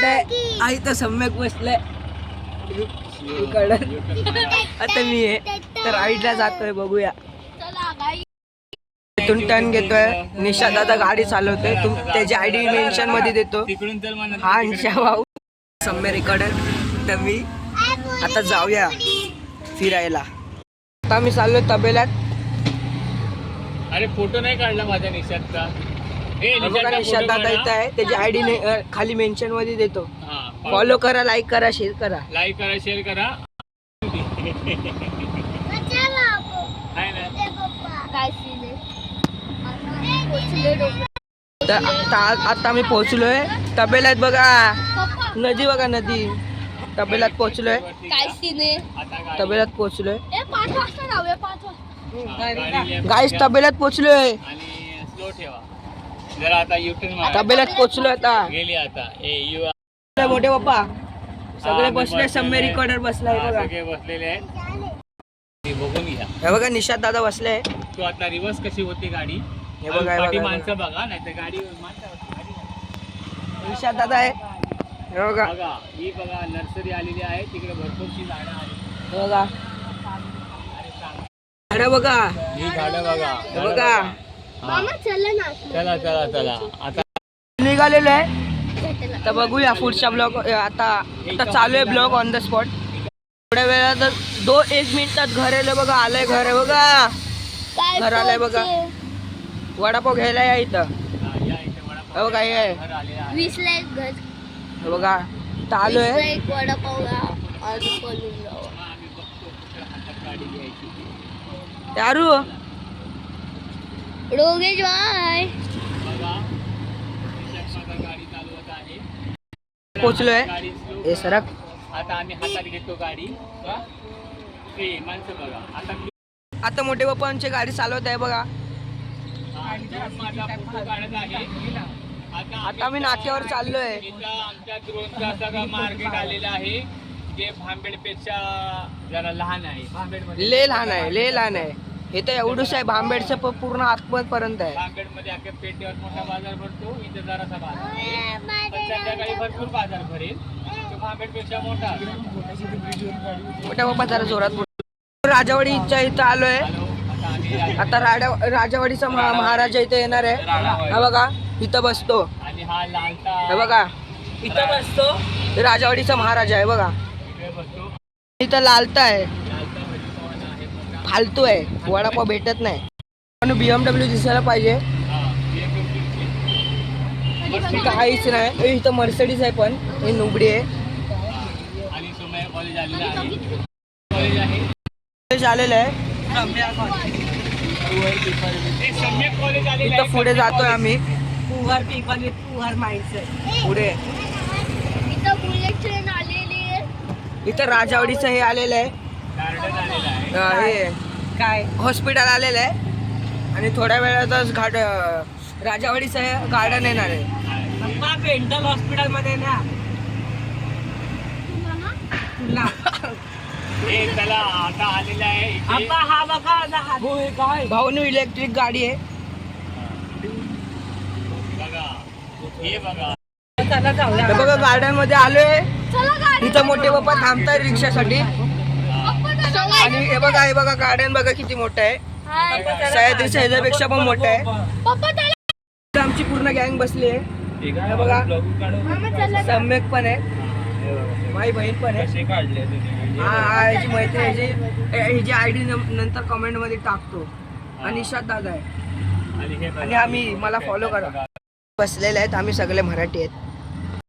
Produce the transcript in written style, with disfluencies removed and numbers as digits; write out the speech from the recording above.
कुठे आई तर सम्यक बसलाय आता मी आहे तर राईडला जातोय बघूया इथून टर्न घेतोय निशा दादा गाडी चालवतोय त्याची आयडी मेन्शन मध्ये देतो हा निशा भाऊ सम्य रेकॉर्डर तर मी आता जाऊया फिरायला आता मी चाललोय तबेल्यात अरे फोटो नाही काढला माझ्या निशादचा निशाद दादा इथं आहे त्याची आयडी खाली मेन्शन मध्ये देतो फॉलो करा लाईक करा शेअर करा शेअर करा आता मी पोहोचलोय तबेल्यात बघा नदी बघा नदी तबेल्यात पोहोचलोय तबेल्यात पोहोचलोय गाईस तबेल्यात पोहोचलोय स्लो ठेवा जरा आता युटर्न तबेल्यात पोहोचलोय आता गेली आता मोठे पप्पा सगळे बसले सम्य रेकॉर्डर बसलाय बघा सगळे बसलेले आहेत बघून घ्या हे बघा निशाद दादा बसले तू आता रिवर्स कशी होती गाडी हे बघा माणसं बघा नाही तर गाडी निशाद दादा आहे हे बघा ही बघा नर्सरी आलेली आहे तिकडे भरपूरशी झाडं आहेत हे बघा झाडं बघा ही झाडं बघा हे बघा चला चला चला आता निघालेलो आहे तर बघूया पुढच्या ब्लॉग आता चालू आहे ब्लॉग ऑन द स्पॉट थोड्या वेळात 1 मिनिटात घर आलं बघा आलंय घर आहे बघा घर आलंय बघा वडापाव घ्यायला या इथं हे बघा हे बघा इथं आलोय यारू रोगेश बाय पोचलोय हे सरक आता आम्ही हातात घेतो गाडी माणसं बघा आता मोठे बाप्पांची गाडी चालवत आहे बघा आता मी नाक्यावर चाललोय आमच्या द्रोणचा सगळं मार्केट आलेलं आहे जे भांबेड पेक्षा जरा लहान आहे लय लहान आहे हे तर एवढंच आहे भांबेडचं पूर्ण आतपर्यंत आहे भांबेड मध्ये अख्या पेटीवर मोठा बाजार भरतो इथे जरासा बाजार आहे पण संध्याकाळी भरपूर बाजार भरेल तो भांबेड पेक्षा मोठा मोठ्या बाप्पा जरा जोरात राजावाडीच्या इथं आलोय आता राजावाडीचा महाराजा इथे येणार आहे हा बघा इथं बसतो आणि हा लालता हे बघा इथं बसतो राजावाडीचा महाराजा आहे बघा इथं लालता आहे फालतू आहे वडापाव भेटत नाही पण BMW दिसायला पाहिजे काहीच नाही इथं मर्सिडीज आहे पण हे नुबडी आहे आणि सोमय्या कॉलेज आहे कॉलेज आलेलं आहे इथं पुढे जातोय आम्ही पुढे इथं राजावाडीचं हे आलेलं आहे हे काय हॉस्पिटल आलेलं आहे आणि थोड्या वेळातच राजावाडीचं गार्डन येणार आहे पेंटल हॉस्पिटल मध्ये ना त्याला आता आलेला आहे हा बघा भाऊन इलेक्ट्रिक गाडी आहे हे बघा बघा गार्डन मध्ये आलोय इथं मोठे बाप्पा थांबताय रिक्षासाठी आणि हे बघा गार्डन बघा किती मोठं आहे सह्याद्रीच्या ह्याच्यापेक्षा पण मोठं आहे आमची पूर्ण गँग बसली आहे हे बघा सम्यक पण आहे माझी बहीण पण आहे ह्याची मैत्रीण ह्याची आयडी नंतर कमेंट मध्ये टाकतो आणि निशाद दादा आहे आणि मला फॉलो करा बसलेले आहेत आम्ही सगळे मराठी आहेत